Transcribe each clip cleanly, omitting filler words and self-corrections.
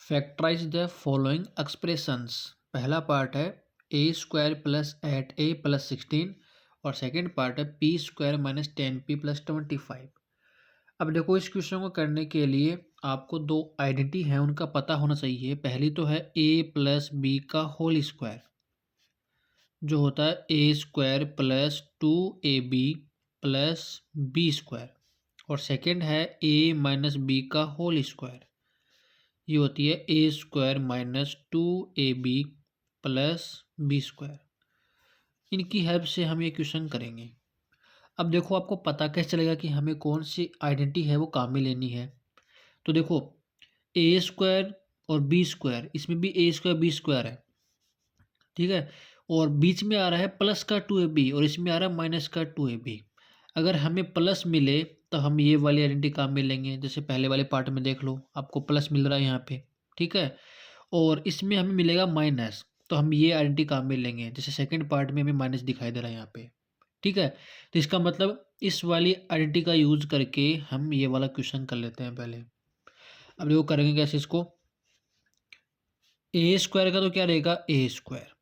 Factorise the following expressions. पहला part है ए square plus 8a plus 16 और सेकंड पार्ट है p square minus 10p plus 25। अब देखो, इस क्वेश्चन को करने के लिए आपको दो आइडेंटिटी हैं उनका पता होना चाहिए। पहली तो है a प्लस बी का होल स्क्वायर, जो होता है ए square plus 2ab plus B square, और सेकेंड है a माइनस बी का होल स्क्वायर, ये होती है ए square minus 2ab plus B square. इनकी हेल्प से हम ये क्वेश्चन करेंगे। अब देखो, आपको पता कैसे चलेगा कि हमें कौन सी आइडेंटिटी है वो काम में लेनी है। तो देखो, ए स्क्वायर और बी स्क्वायर, इसमें भी ए स्क्वायर बी स्क्वायर है, ठीक है, और बीच में आ रहा है प्लस का 2ab और इसमें आ रहा है माइनस का 2ab। अगर हमें प्लस मिले तो हम ये वाली आइडेंटिटी काम में लेंगे। जैसे पहले वाले पार्ट में देख लो, आपको प्लस मिल रहा है यहाँ पे, ठीक है, और इसमें हमें मिलेगा माइनस, तो हम ये आइडेंटिटी काम में लेंगे। जैसे सेकंड पार्ट में हमें माइनस दिखाई दे रहा है यहाँ पे, ठीक है। तो इसका मतलब इस वाली आइडेंटिटी का यूज करके हम ये वाला क्वेश्चन कर लेते हैं पहले। अब देखो करेंगे कैसे इसको। ए स्क्वायर का तो क्या रहेगा, ए स्क्वायर,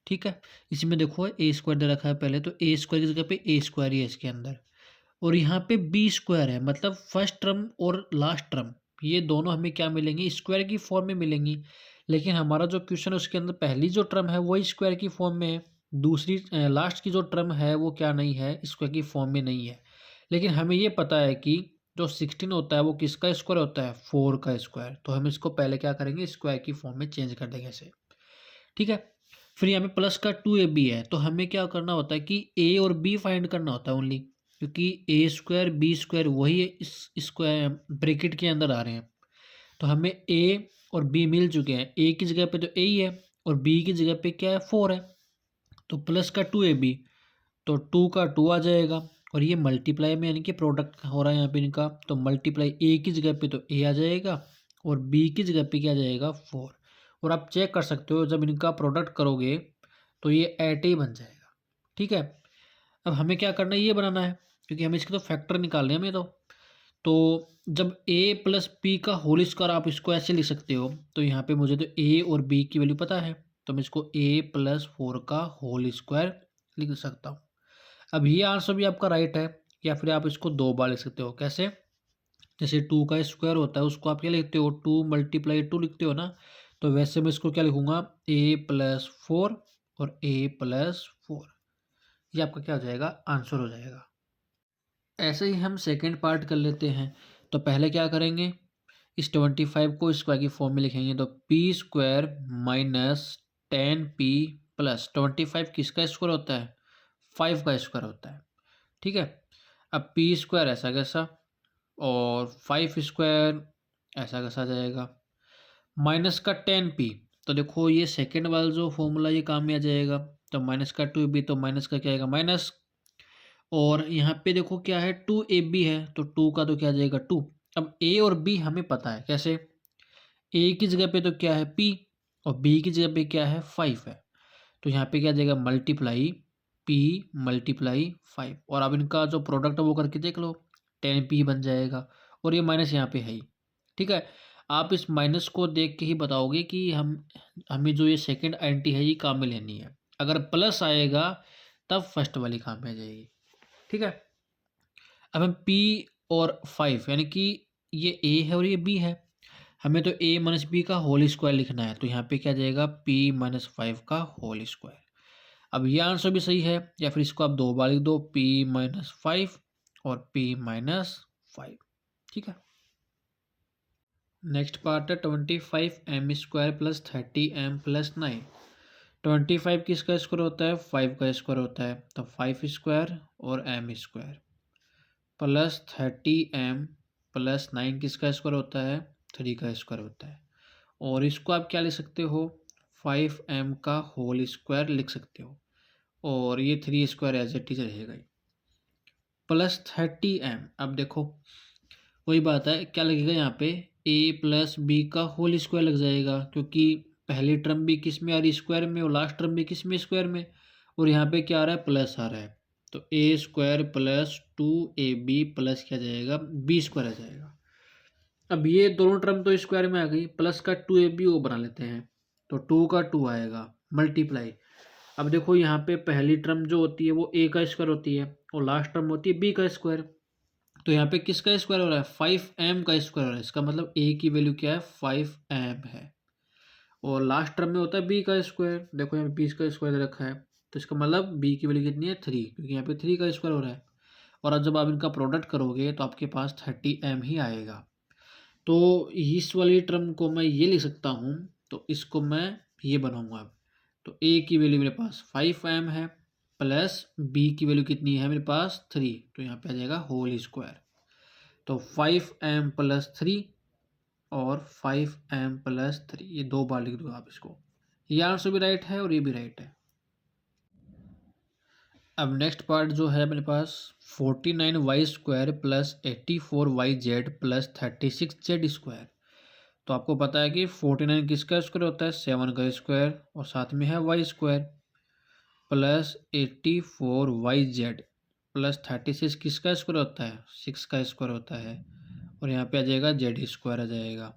ठीक है। इसमें देखो ए स्क्वायर दे रखा है पहले, तो ए स्क्वायर की जगह पे ए स्क्वायर ही है इसके अंदर, और यहाँ पे बी स्क्वायर है, मतलब फर्स्ट टर्म और लास्ट टर्म ये दोनों हमें क्या मिलेंगी, स्क्वायर की फॉर्म में मिलेंगी। लेकिन हमारा जो क्वेश्चन है उसके अंदर पहली जो टर्म है वही स्क्वायर की फॉर्म में है, दूसरी लास्ट की जो टर्म है वो क्या नहीं है, स्क्वायर की फॉर्म में नहीं है। लेकिन हमें ये पता है कि जो 16 होता है वो किसका स्क्वायर होता है, 4 का स्क्वायर। तो हम इसको पहले क्या करेंगे, स्क्वायर की फॉर्म में चेंज कर देंगे ऐसे, ठीक है। फिर यहाँ पे प्लस का 2ab है, तो हमें क्या करना होता है कि a और b फाइंड करना होता है ओनली, क्योंकि ए स्क्वायर बी स्क्वायर वही इस स्क्वायर ब्रैकेट के अंदर आ रहे हैं। तो हमें a और b मिल चुके हैं, a की जगह पे तो a ही है और b की जगह पे क्या है, 4 है। तो प्लस का 2ab, तो 2 का 2 आ जाएगा, और ये मल्टीप्लाई में यानी कि प्रोडक्ट हो रहा है यहाँ पे इनका, तो मल्टीप्लाई a की जगह पे तो a आ जाएगा और b की जगह पे क्या आ जाएगा, 4। और आप चेक कर सकते हो जब इनका प्रोडक्ट करोगे तो ये 8 ही बन जाएगा, ठीक है। अब हमें क्या करना है, ये बनाना है, क्योंकि हमें इसके तो फैक्टर निकालने हैं हमें तो जब a प्लस पी का होल स्क्वायर, आप इसको ऐसे लिख सकते हो। तो यहाँ पे मुझे तो a और b की वैल्यू पता है, तो मैं इसको a प्लस 4 का होल स्क्वायर लिख सकता हूँ। अब ये आंसर भी आपका राइट है, या फिर आप इसको दो बार लिख सकते हो। कैसे, जैसे 2 का स्क्वायर होता है उसको आप क्या लिखते हो, 2 मल्टीप्लाई 2 लिखते हो ना, तो वैसे मैं इसको क्या लिखूंगा, a प्लस 4 और a प्लस 4। ये आपका क्या हो जाएगा, आंसर हो जाएगा। ऐसे ही हम सेकेंड पार्ट कर लेते हैं। तो पहले क्या करेंगे, इस 25 को स्क्वायर की फॉर्म में लिखेंगे, तो P square minus 10p plus 25 किसका स्क्वायर होता है, 5 का स्क्वायर होता है, ठीक है। अब पी स्क्वायर ऐसा कैसा, और 5 स्क्वायर ऐसा कैसा आ जाएगा, माइनस का 10p, तो देखो ये सेकेंड वाला जो फॉर्मूला ये काम में आ जाएगा। तो माइनस का 2b, तो माइनस का क्या आएगा, माइनस, और यहाँ पे देखो क्या है, 2ab है, तो 2 का तो क्या आ जाएगा, 2। अब a और b हमें पता है, कैसे, a की जगह पे तो क्या है p, और b की जगह पे क्या है, 5 है। तो यहाँ पे क्या आ जाएगा, मल्टीप्लाई p मल्टीप्लाई 5, और अब इनका जो प्रोडक्ट है वो करके देख लो, 10p बन जाएगा, और ये माइनस यहाँ पे है ही, ठीक है। आप इस माइनस को देख के ही बताओगे कि हमें जो ये सेकंड आइडेंटिटी है ये काम में लेनी है। अगर प्लस आएगा तब फर्स्ट वाली काम में आ जाएगी, ठीक है। अब हम p और 5 यानी कि ये a है और ये b है, हमें तो a माइनस बी का होल स्क्वायर लिखना है। तो यहाँ पे क्या जाएगा, p माइनस 5 का होल स्क्वायर। अब ये आंसर भी सही है, या फिर इसको आप दो बार लिख दो, p माइनस 5 और p माइनस 5, ठीक है। नेक्स्ट पार्ट है 25m square plus 30m plus 9। 25 किसका स्क्वायर होता है, 5 का स्क्वायर होता है, तो 5 स्क्वायर और m square plus 30m plus 9 किसका स्क्वायर होता है, 3 का स्क्वायर होता है। और इसको आप क्या लिख सकते हो, 5m का होल स्क्वायर लिख सकते हो, और ये 3 स्क्वायर एज इट इज रहेगा प्लस 30m। अब देखो वही बात है, क्या लगेगा यहाँ पे, a प्लस बी का होल स्क्वायर लग जाएगा, क्योंकि पहली टर्म भी किस में आ रही है, स्क्वायर में, और लास्ट टर्म भी किस में, स्क्वायर में, और यहाँ पे क्या आ रहा है, प्लस आ रहा है। तो a square plus 2ab plus क्या जाएगा, बी स्क्वायर आ जाएगा। अब ये दोनों टर्म तो स्क्वायर में आ गई, प्लस का 2ab वो बना लेते हैं, तो 2 का 2 आएगा मल्टीप्लाई। अब देखो यहाँ पे पहली टर्म जो होती है वो a का स्क्वायर होती है और लास्ट टर्म होती है b का स्क्वायर। तो यहाँ पे किसका स्क्वायर हो रहा है, 5m का स्क्वायर हो रहा है। इसका मतलब a की वैल्यू क्या है, 5m है। और लास्ट टर्म में होता है b का स्क्वायर, देखो यहाँ पे b का स्क्वायर दे रखा है, तो इसका मतलब b की वैल्यू कितनी है, 3, क्योंकि यहाँ पे 3 का स्क्वायर हो रहा है। और अब जब आप इनका प्रोडक्ट करोगे तो आपके पास 30m ही आएगा। तो इस वाली टर्म को मैं ये लिख सकता हूँ, तो इसको मैं ये बनाऊंगा अब। तो a की वैल्यू मेरे पास 5m है, प्लस b की वैल्यू कितनी है मेरे पास, 3, तो यहाँ पे आ जाएगा होल स्क्वायर। तो 5m प्लस 3 और 5m प्लस 3, ये 2 बार लिख दो आप इसको। ये आंसर भी राइट है और ये भी राइट है। अब नेक्स्ट पार्ट जो है मेरे पास 49y² plus 84yz plus 36z²। तो आपको पता है कि 49 किसका स्क्वायर होता है, 7 का स्क्वायर, और साथ में है y² प्लस 84yz प्लस 36 किसका स्क्वायर होता है, 6 का स्क्वायर होता है, और यहाँ पे आ जाएगा z² आ जाएगा।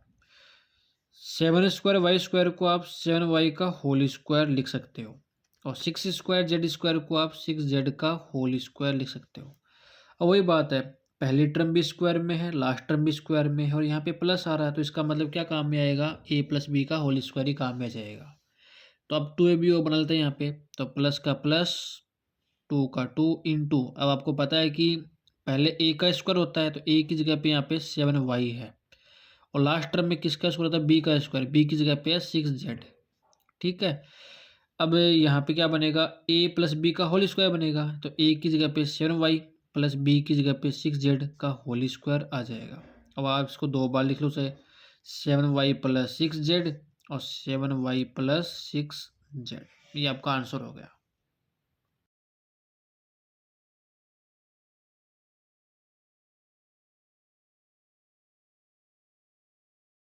7² को आप 7y का होल स्क्वायर लिख सकते हो, और 6² को आप 6z का होल स्क्वायर लिख सकते हो। और वही बात है, पहली टर्म भी स्क्वायर में है, लास्ट टर्म भी स्क्वायर में है, और यहाँ पे प्लस आ रहा है, तो इसका मतलब क्या काम में आएगा, a प्लस बी का होल स्क्वायर ही काम में आ जाएगा। तो अब 2ab वो बना लेते हैं यहाँ पे, तो प्लस का प्लस, 2 का 2 इंटू, अब आपको पता है कि पहले a का स्क्वायर होता है, तो a की जगह पे यहाँ पे 7y है, और लास्ट टर्म में किसका स्क्वायर होता है, b का स्क्वायर, b की जगह पे है 6z। ठीक है, अब यहाँ पे क्या बनेगा, a प्लस बी का होल स्क्वायर बनेगा, तो a की जगह पे 7y प्लस b की जगह पे 6z का होल स्क्वायर आ जाएगा। अब आप इसको 2 बार लिख लो, चाहे 7y प्लस 6z और 7y प्लस 6z, ये आपका आंसर हो गया।